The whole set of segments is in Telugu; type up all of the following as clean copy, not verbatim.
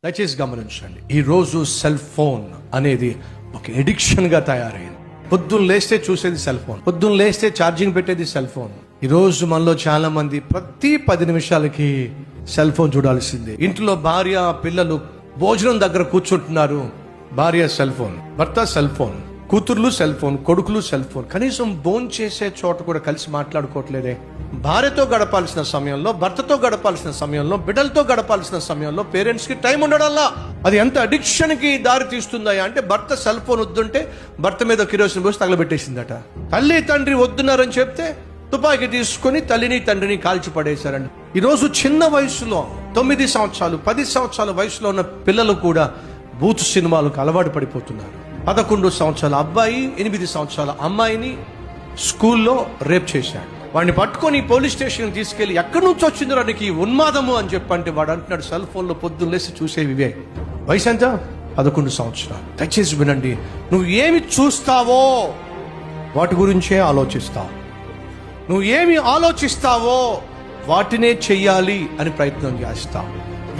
దయచేసి గమనించండి, ఈరోజు సెల్ ఫోన్ అనేది ఒక ఎడిక్షన్గా తయారైంది. పొద్దున్న లేస్తే చూసేది సెల్ ఫోన్, పొద్దున్న లేస్తే ఛార్జింగ్ పెట్టేది సెల్ ఫోన్. ఈరోజు మనలో చాలా మంది ప్రతి 10 నిమిషాలకి సెల్ ఫోన్ చూడాల్సిందే. ఇంట్లో భార్య పిల్లలు భోజనం దగ్గర కూర్చుంటున్నారు, భార్య సెల్ ఫోన్, భర్త సెల్ ఫోన్, కూతుర్లు సెల్ ఫోన్, కొడుకులు సెల్ ఫోన్. కనీసం భోజనం చేసే చోట కూడా కలిసి మాట్లాడుకోవట్లేదే. భార్యతో గడపాల్సిన సమయంలో, భర్తతో గడపాల్సిన సమయంలో, బిడ్డలతో గడపాల్సిన సమయంలో పేరెంట్స్ కి టైం ఉండడంలా. అది ఎంత అడిక్షన్ కి దారి తీస్తుందా అంటే, భర్త సెల్ ఫోన్ వద్దుంటే భర్త మీద కిరోసిన్ పోసి తగలబెట్టేసిందట. తల్లి తండ్రి వద్దున్నారని చెప్తే తుపాకీ తీసుకుని తల్లిని తండ్రిని కాల్చి పడేశారండి. ఈరోజు చిన్న వయసులో 9 సంవత్సరాలు 10 సంవత్సరాల వయసులో ఉన్న పిల్లలు కూడా బూత్ సినిమాలకు అలవాటు పడిపోతున్నారు. 11 సంవత్సరాల అబ్బాయి 8 సంవత్సరాల అమ్మాయిని స్కూల్లో రేప్ చేశాడు. వాడిని పట్టుకొని పోలీస్ స్టేషన్ తీసుకెళ్లి, ఎక్కడి నుంచి వచ్చిందో నీకు ఉన్మాదము అని చెప్పంటే వాడు అంటున్నాడు, సెల్ ఫోన్ లో పొద్దున్న లేసి చూసేవివే. వయసు ఎంత? 11 సంవత్సరాలు. దయచేసి వినండి, నువ్వు ఏమి చూస్తావో వాటి గురించే ఆలోచిస్తావు. నువ్వు ఏమి ఆలోచిస్తావో వాటినే చెయ్యాలి అని ప్రయత్నం చేస్తావు.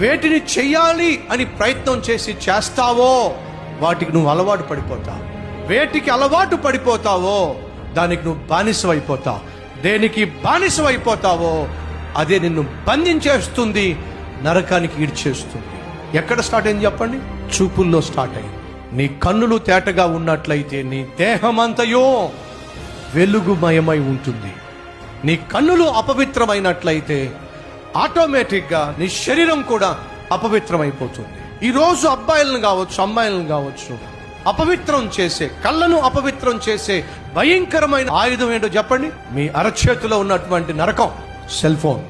వేటిని చెయ్యాలి అని ప్రయత్నం చేస్తావో వాటికి నువ్వు అలవాటు పడిపోతావు. వేటికి అలవాటు పడిపోతావో దానికి నువ్వు బానిసమైపోతావు. దేనికి బానిసమైపోతావో అదే నిన్ను బంధించేస్తుంది, నరకానికి ఈడ్చేస్తుంది. ఎక్కడ స్టార్ట్ అయింది చెప్పండి? చూపుల్లో స్టార్ట్ అయింది. నీ కన్నులు తేటగా ఉన్నట్లయితే నీ దేహమంతయో వెలుగుమయమై ఉంటుంది. నీ కన్నులు అపవిత్రమైనట్లయితే ఆటోమేటిక్గా నీ శరీరం కూడా అపవిత్రమైపోతుంది. ఈరోజు అబ్బాయిలను కావచ్చు, అమ్మాయిలను కావచ్చు, అపవిత్రం చేసే, కళ్ళను అపవిత్రం చేసే భయంకరమైన ఆయుధం ఏంటో చెప్పండి? మీ అరచేతిలో ఉన్నటువంటి నరకం సెల్ ఫోన్.